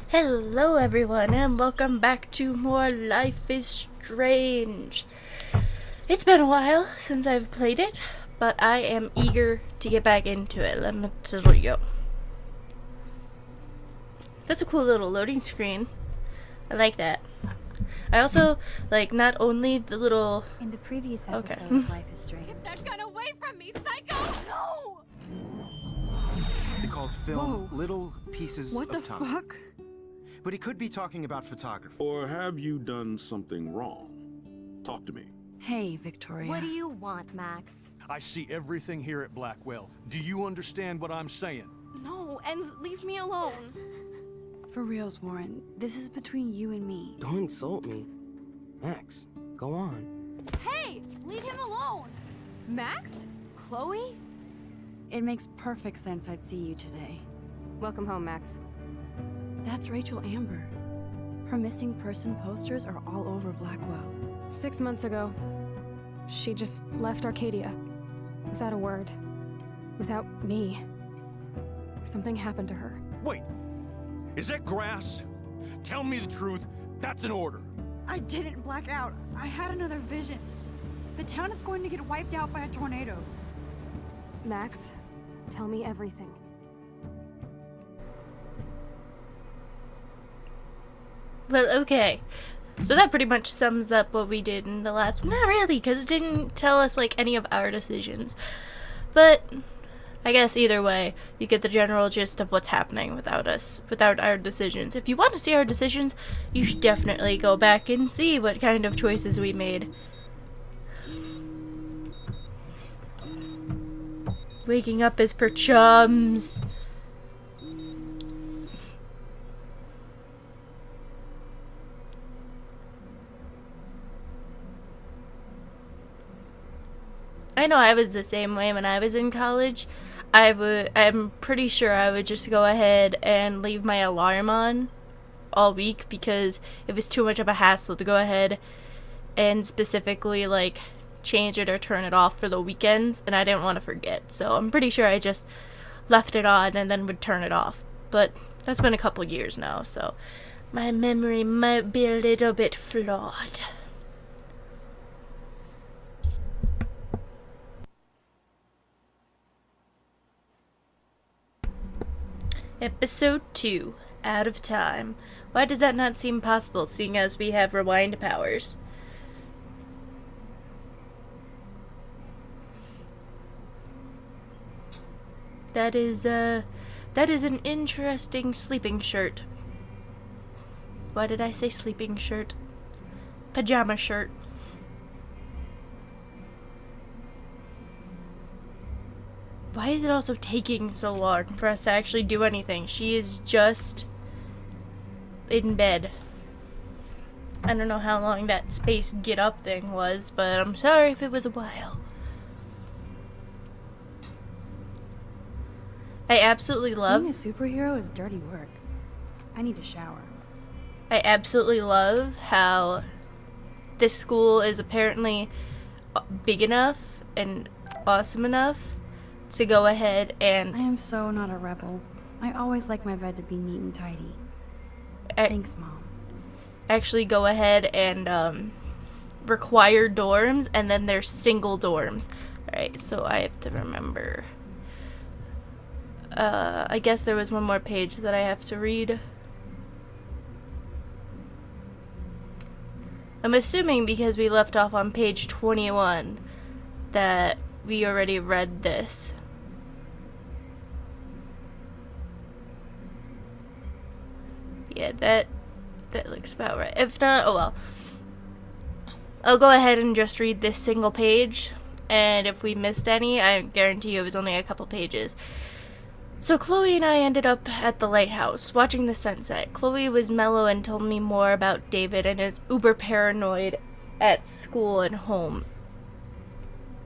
Hello everyone and welcome back to more Life is Strange. It's been a while since I've played it, but I am eager to get back into it. Let me tell you. That's a cool little loading screen. I like that. I also like not only the little... In the previous episode of Life is Strange. Get that gun away from me, psycho! No! They called film Whoa. little pieces What the of time. fuck? But he could be talking about photography. Or have you done something wrong? Talk to me. Hey, Victoria. What do you want, Max? I see everything here at Blackwell. Do you understand what I'm saying? No, and leave me alone. For reals, Warren, this is between you and me. Don't insult me. Max, go on. Hey, leave him alone! Max? Chloe? It makes perfect sense I'd see you today. Welcome home, Max. That's Rachel Amber. Her missing person posters are all over Blackwell. 6 months ago, she just left Arcadia. Without a word. Without me. Something happened to her. Wait, is that grass? Tell me the truth. That's an order. I didn't black out. I had another vision. The town is going to get wiped out by a tornado. Max, tell me everything. Well, okay. So that pretty much sums up what we did in the last... Not really, because it didn't tell us, like, any of our decisions. But I guess either way, you get the general gist of what's happening without our decisions. If you want to see our decisions, you should definitely go back and see what kind of choices we made. Waking up is for chums. I know I was the same way when I was in college. I'm pretty sure I would just go ahead and leave my alarm on all week because it was too much of a hassle to go ahead and specifically like change it or turn it off for the weekends, and I didn't want to forget. So I'm pretty sure I just left it on and then would turn it off. But that's been a couple years now, so my memory might be a little bit flawed. Episode 2, Out of Time. Why does that not seem possible, seeing as we have rewind powers? That is an interesting sleeping shirt. Why did I say sleeping shirt? Pajama shirt. Why is it also taking so long for us to actually do anything? She is just in bed. I don't know how long that space get up thing was, but I'm sorry if it was a while. I absolutely love... Being a superhero is dirty work. I need a shower. I absolutely love how this school is apparently big enough and awesome enough to go ahead and... I am so not a rebel. I always like my bed to be neat and tidy. Thanks, Mom. Actually go ahead and require dorms, and then there's single dorms. Alright, so I have to remember. I guess there was one more page that I have to read. I'm assuming because we left off on page 21 that we already read this. Yeah, that looks about right. If not, oh well. I'll go ahead and just read this single page, and if we missed any, I guarantee you it was only a couple pages. So Chloe and I ended up at the lighthouse, watching the sunset. Chloe was mellow and told me more about David and his uber paranoid at school and home.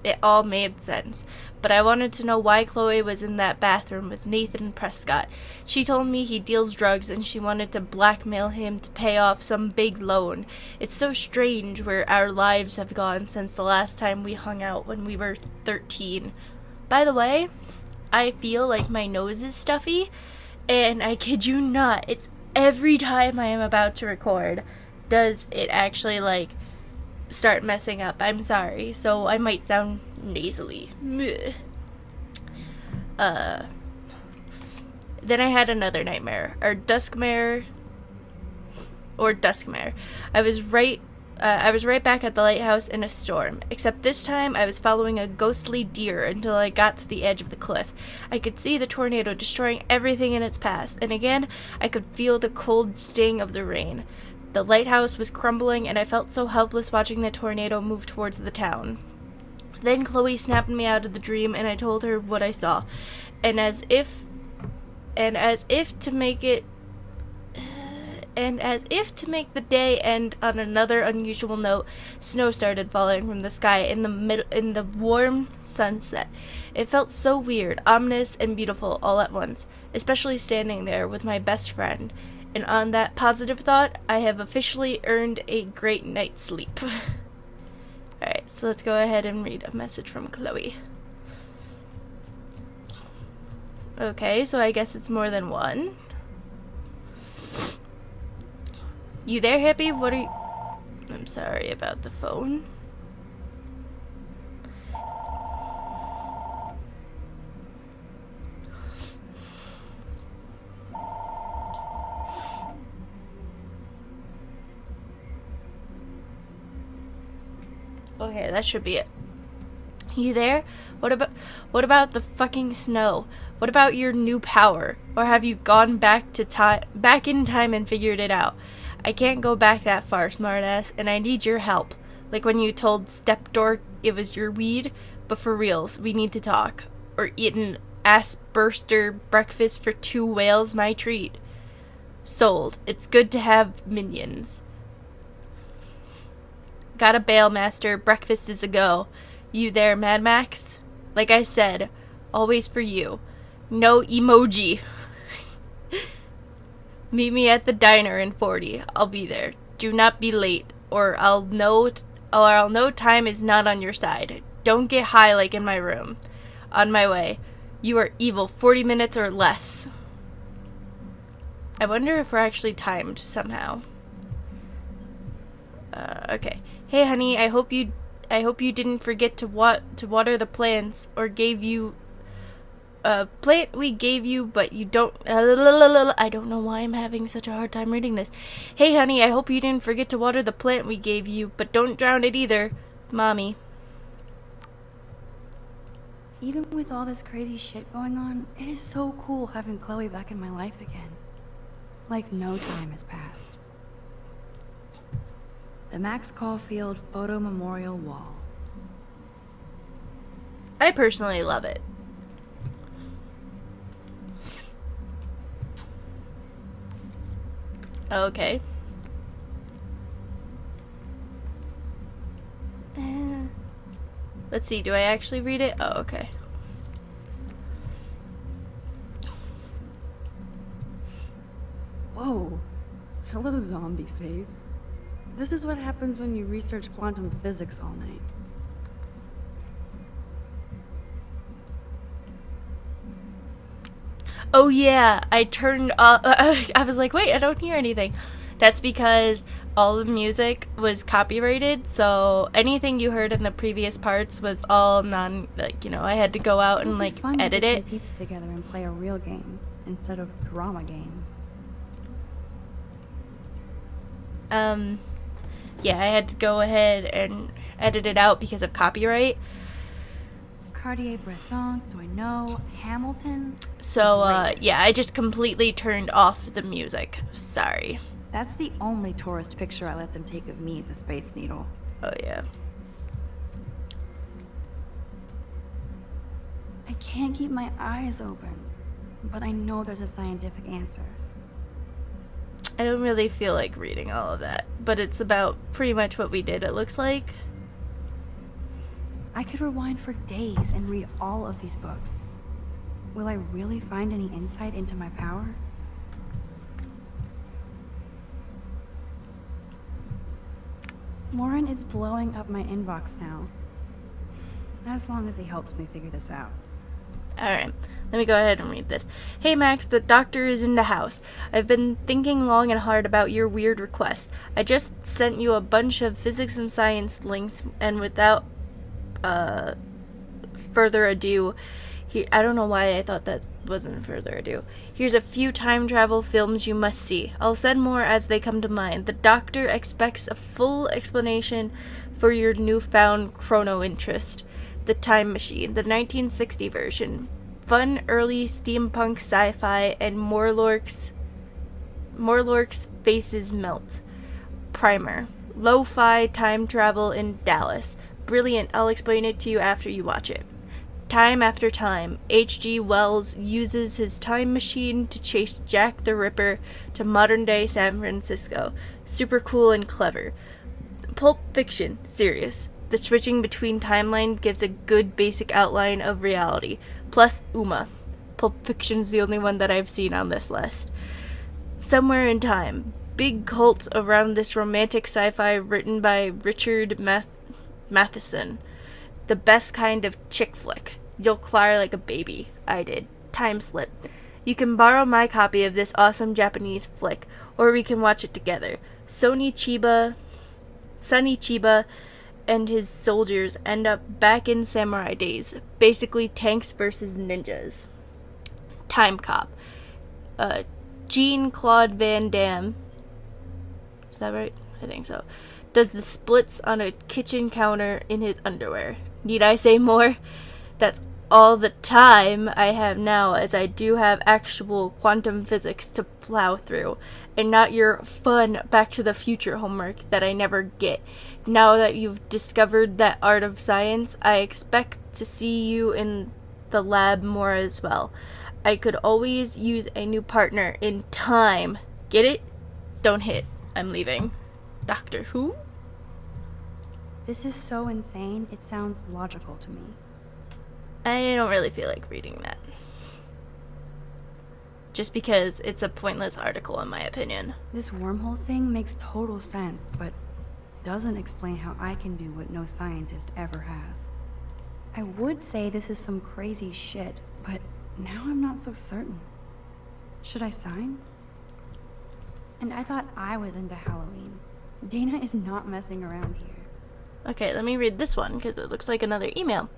It all made sense, but I wanted to know why Chloe was in that bathroom with Nathan Prescott. She told me he deals drugs and she wanted to blackmail him to pay off some big loan. It's so strange where our lives have gone since the last time we hung out when we were 13. By the way, I feel like my nose is stuffy, and I kid you not, it's every time I am about to record does it actually like start messing up. I'm sorry, so I might sound nasally. Then I had another nightmare, or duskmare. I was right back at the lighthouse in a storm, except this time I was following a ghostly deer until I got to the edge of the cliff. I could see the tornado destroying everything in its path, and again I could feel the cold sting of the rain. The lighthouse was crumbling, and I felt so helpless watching the tornado move towards the town. Then Chloe snapped me out of the dream, and I told her what I saw. And as if to make the day end on another unusual note, snow started falling from the sky in the warm sunset. It felt so weird, ominous, and beautiful all at once, especially standing there with my best friend. And on that positive thought, I have officially earned a great night's sleep. Alright, so let's go ahead and read a message from Chloe. Okay, so I guess it's more than one. You there, hippie? What are you... I'm sorry about the phone. Okay, that should be it. You there? What about the fucking snow? What about your new power? Or have you gone back in time and figured it out? I can't go back that far, smartass, and I need your help. Like when you told Stepdork it was your weed, but for reals, we need to talk. Or eat an ass-burster breakfast for 2 whales, my treat. Sold. It's good to have minions. Got a bail, master. Breakfast is a go. You there, Mad Max? Like I said, always for you. No emoji. Meet me at the diner in 40. I'll be there. Do not be late, or I'll know time is not on your side. Don't get high like in my room. On my way. You are evil. 40 minutes or less. I wonder if we're actually timed somehow. Okay. Hey, honey. I hope you didn't forget to water the plants, or gave you plant we gave you, but you don't. I don't know why I'm having such a hard time reading this. Hey, honey, I hope you didn't forget to water the plant we gave you, but don't drown it either. Mommy. Even with all this crazy shit going on, it is so cool having Chloe back in my life again. Like no time has passed. The Max Caulfield Photo Memorial Wall. I personally love it. Okay. Let's see, do I actually read it? Oh, okay. Whoa. Hello, zombie face. This is what happens when you research quantum physics all night. Oh yeah, I turned off. I was like, wait, I don't hear anything. That's because all the music was copyrighted, so anything you heard in the previous parts was all I had to go out and edit it. Peeps together and play a real game instead of drama games. Yeah, I had to go ahead and edit it out because of copyright. Cartier-Bresson, Doisneau, Hamilton. So, yeah, I just completely turned off the music. Sorry. That's the only tourist picture I let them take of me at the Space Needle. Oh, yeah. I can't keep my eyes open, but I know there's a scientific answer. I don't really feel like reading all of that, but it's about pretty much what we did, it looks like. I could rewind for days and read all of these books. Will I really find any insight into my power? Warren is blowing up my inbox now. As long as he helps me figure this out. Alright, let me go ahead and read this. Hey Max, the doctor is in the house. I've been thinking long and hard about your weird request. I just sent you a bunch of physics and science links, and without further ado, I don't know why I thought that wasn't further ado. Here's a few time travel films you must see. I'll send more as they come to mind. The doctor expects a full explanation for your newfound chrono interest. The Time Machine, the 1960 version. Fun early steampunk sci-fi, and Morlork's faces melt. Primer. Lo-fi time travel in Dallas. Brilliant, I'll explain it to you after you watch it. Time After Time. H.G. Wells uses his time machine to chase Jack the Ripper to modern-day San Francisco. Super cool and clever. Pulp Fiction. Serious. The switching between timelines gives a good basic outline of reality. Plus Uma. Pulp Fiction's the only one that I've seen on this list. Somewhere in Time. Big cult around this romantic sci-fi written by Richard Matheson. The best kind of chick flick. You'll cry like a baby. I did. Time Slip. You can borrow my copy of this awesome Japanese flick, or we can watch it together. Sonny Chiba and his soldiers end up back in samurai days. Basically tanks versus ninjas. Time Cop. Jean-Claude Van Damme. Is that right? I think so. Does the splits on a kitchen counter in his underwear. Need I say more? That's all the time I have now, as I do have actual quantum physics to plow through, and not your fun Back to the Future homework that I never get. Now that you've discovered that art of science, I expect to see you in the lab more as well. I could always use a new partner in time. Get it? Don't hit. I'm leaving. Doctor Who? This is so insane, it sounds logical to me. I don't really feel like reading that. Just because it's a pointless article in my opinion. This wormhole thing makes total sense, but doesn't explain how I can do what no scientist ever has. I would say this is some crazy shit, but now I'm not so certain. Should I sign? And I thought I was into Halloween. Dana is not messing around here. Okay, let me read this one because it looks like another email.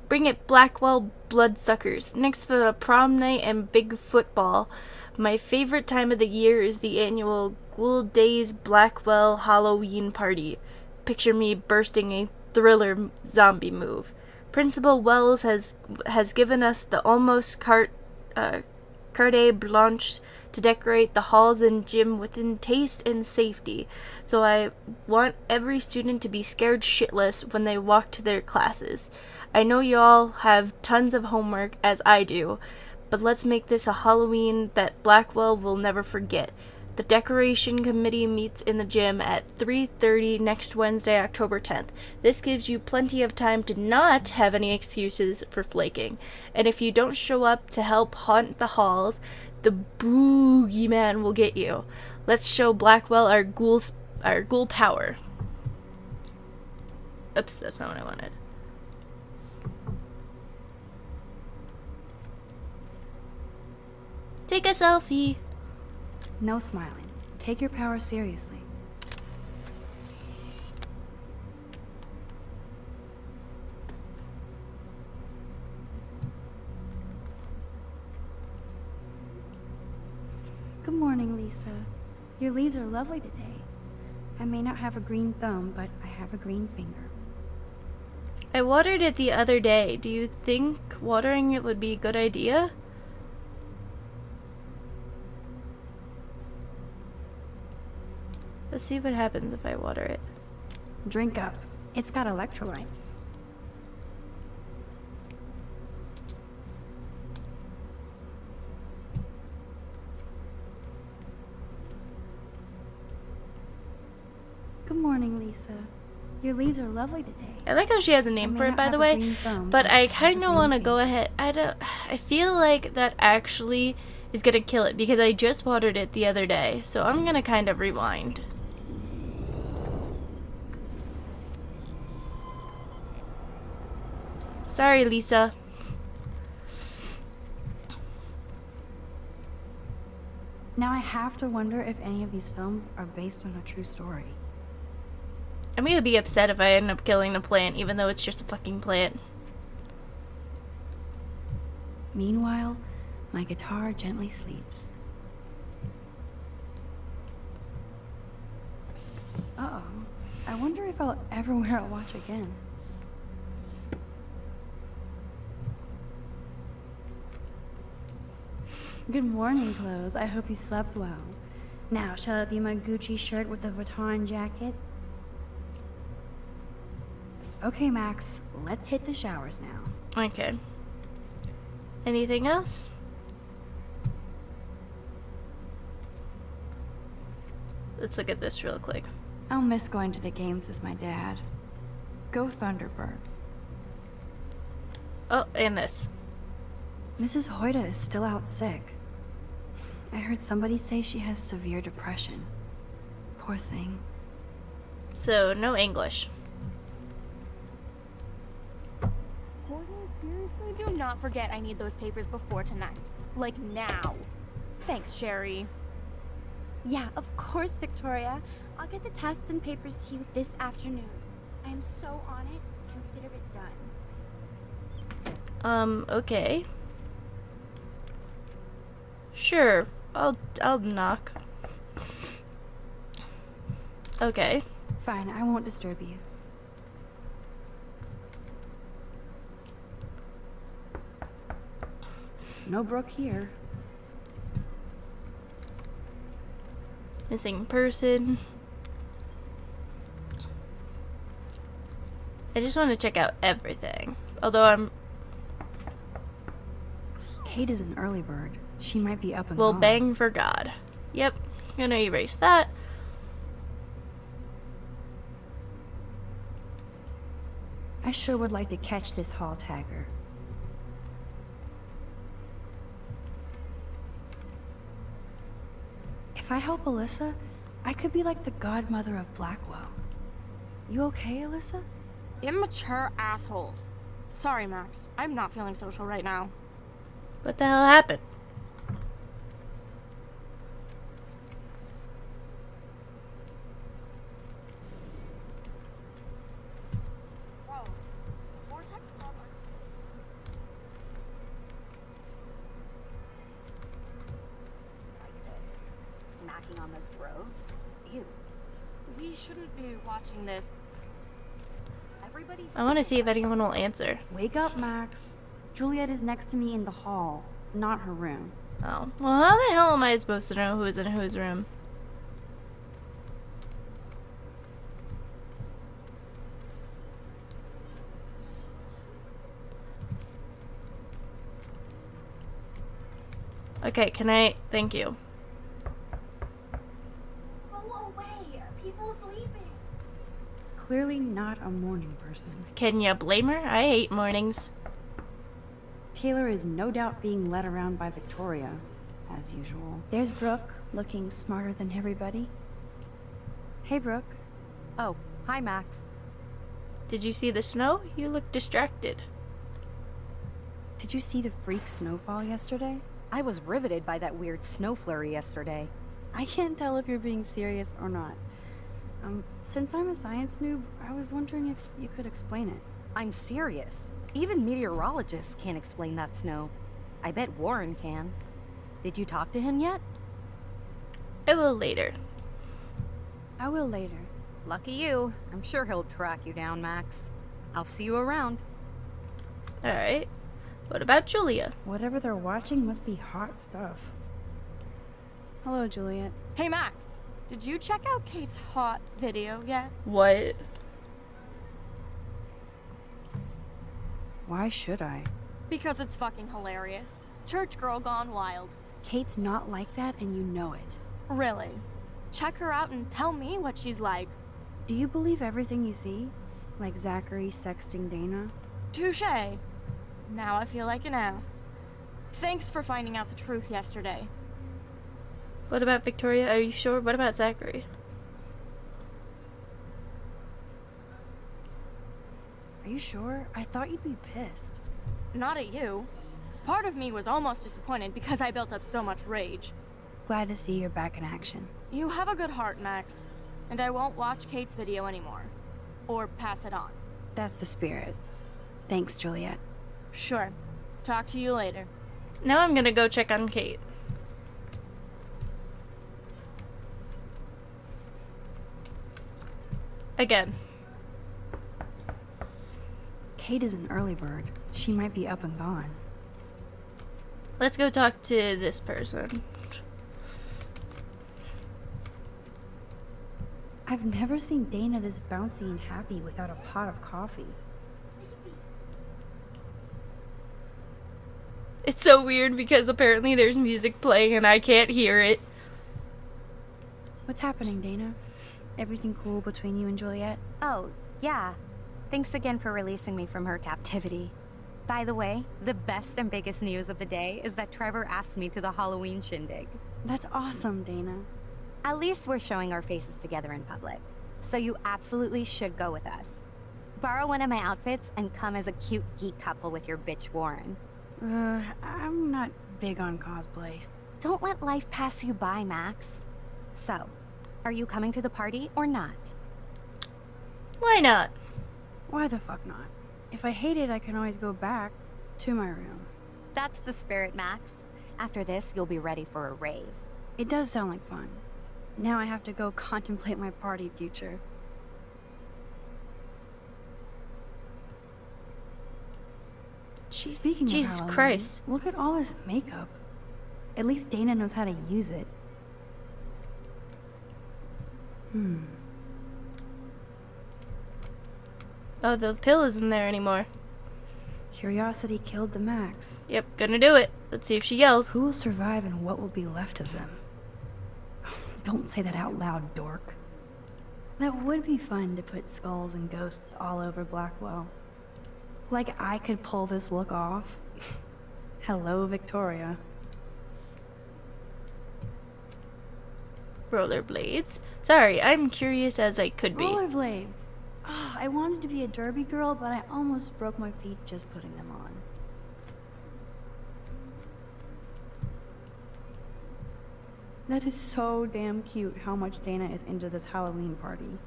Bring it, Blackwell bloodsuckers. Next to the prom night and big football, my favorite time of the year is the annual Ghoul Days Blackwell Halloween party. Picture me bursting a thriller zombie move. Principal Wells has given us the almost carte blanche to decorate the halls and gym within taste and safety, so I want every student to be scared shitless when they walk to their classes. I know you all have tons of homework, as I do, but let's make this a Halloween that Blackwell will never forget. The decoration committee meets in the gym at 3:30 next Wednesday, October 10th. This gives you plenty of time to not have any excuses for flaking. And if you don't show up to help haunt the halls, the boogeyman will get you. Let's show Blackwell our ghoul power. Oops, that's not what I wanted. Take a selfie. No smiling. Take your power seriously. Good morning, Lisa. Your leaves are lovely today. I may not have a green thumb, but I have a green finger. I watered it the other day. Do you think watering it would be a good idea? Let's see what happens if I water it. Drink up. It's got electrolytes. Good morning, Lisa. Your leaves are lovely today. I like how she has a name for it, by the way, but I kind of want to go ahead. I feel like that actually is gonna kill it because I just watered it the other day, so I'm gonna kind of rewind. Sorry, Lisa. Now I have to wonder if any of these films are based on a true story. I'm gonna be upset if I end up killing the plant, even though it's just a fucking plant. Meanwhile, my guitar gently sleeps. Uh-oh. I wonder if I'll ever wear a watch again. Good morning, clothes. I hope you slept well. Now, shall it be my Gucci shirt with the Vuitton jacket? Okay, Max, let's hit the showers now. Okay. Anything else? Let's look at this real quick. I'll miss going to the games with my dad. Go Thunderbirds. Oh, and this. Mrs. Hoyda is still out sick. I heard somebody say she has severe depression. Poor thing. So, no English. Seriously, do not forget I need those papers before tonight. Like now. Thanks, Sherry. Yeah, of course, Victoria. I'll get the tests and papers to you this afternoon. I am so on it. Consider it done. Okay. Sure. I'll knock. Okay. Fine, I won't disturb you. No Brooke here. Missing person. I just want to check out everything. Although Kate is an early bird. She might be up and well, gone. bang for God. Yep. Gonna erase that. I sure would like to catch this hall tagger. If I help Alyssa, I could be like the godmother of Blackwell. You okay, Alyssa? Immature assholes. Sorry, Max. I'm not feeling social right now. What the hell happened? Knocking on those groves? Ew. We shouldn't be watching this. Everybody's I want to see if anyone will answer. Wake up, Max. Juliet is next to me in the hall, not her room. Oh. Well, how the hell am I supposed to know who is in whose room? Okay, can I? Thank you. Go away! People sleeping! Clearly not a morning person. Can you blame her? I hate mornings. Taylor is no doubt being led around by Victoria, as usual. There's Brooke, looking smarter than everybody. Hey, Brooke. Oh, hi, Max. Did you see the snow? You look distracted. Did you see the freak snowfall yesterday? I was riveted by that weird snow flurry yesterday. I can't tell if you're being serious or not. Since I'm a science noob, I was wondering if you could explain it. I'm serious. Even meteorologists can't explain that snow. I bet Warren can. Did you talk to him yet? I will later. I will later. Lucky you. I'm sure he'll track you down, Max. I'll see you around. Alright. What about Julia? Whatever they're watching must be hot stuff. Hello, Juliet. Hey, Max. Did you check out Kate's hot video yet? What? Why should I? Because it's fucking hilarious. Church girl gone wild. Kate's not like that, and you know it. Really? Check her out and tell me what she's like. Do you believe everything you see? Like Zachary sexting Dana? Touché. Now I feel like an ass. Thanks for finding out the truth yesterday. What about Victoria? Are you sure? What about Zachary? Are you sure? I thought you'd be pissed. Not at you. Part of me was almost disappointed because I built up so much rage. glad to see you're back in action. You have a good heart, Max. And I won't watch Kate's video anymore. Or pass it on. That's the spirit. Thanks, Juliet. Sure. Talk to you later. Now I'm gonna go check on Kate. Again. Kate is an early bird. She might be up and gone. Let's go talk to this person. I've never seen Dana this bouncy and happy without a pot of coffee. It's so weird because apparently there's music playing and I can't hear it. What's happening, Dana? Everything cool between you and Juliet? Oh, yeah. Thanks again for releasing me from her captivity. By the way, the best and biggest news of the day is that Trevor asked me to the Halloween shindig. That's awesome, Dana. At least we're showing our faces together in public. So you absolutely should go with us. Borrow one of my outfits and come as a cute geek couple with your bitch Warren. I'm not big on cosplay. Don't let life pass you by, Max. So, are you coming to the party or not? Why not? Why the fuck not? If I hate it, I can always go back to my room. That's the spirit, Max. After this, you'll be ready for a rave. It does sound like fun. Now I have to go contemplate my party future. Speaking of Jesus Halloween, Christ. look at all this makeup. At least Dana knows how to use it. Oh, the pill isn't there anymore. Curiosity killed the Max. Yep, gonna do it. Let's see if she yells. Who will survive and what will be left of them? Don't say that out loud, dork. That would be fun to put skulls and ghosts all over Blackwell. Like I could pull this look off. Hello, Victoria. Rollerblades. Sorry, I'm curious as I could be. Rollerblades. Oh, I wanted to be a derby girl, but I almost broke my feet just putting them on. That is so damn cute how much Dana is into this Halloween party.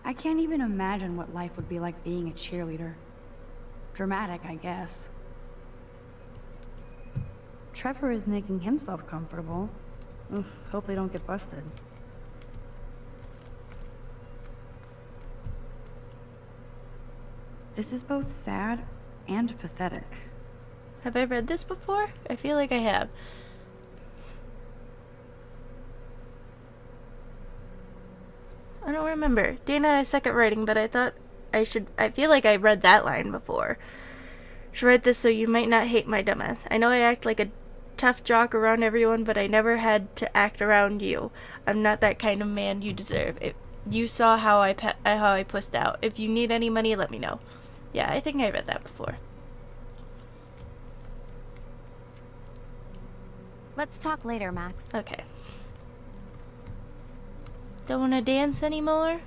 I can't even imagine what life would be like being a cheerleader. Dramatic, I guess. Trevor is making himself comfortable. Ugh, hope they don't get busted. This is both sad and pathetic. Have I read this before? I feel like I have. I don't remember. Dana is second writing, but I thought I feel like I read that line before. Should write this so you might not hate my dumbass. I know I act like a tough jock around everyone, but I never had to act around you. I'm not that kind of man you deserve. You saw how I pussed out. If you need any money, let me know. Yeah, I think I read that before. Let's talk later, Max. Okay. Don't want to dance anymore?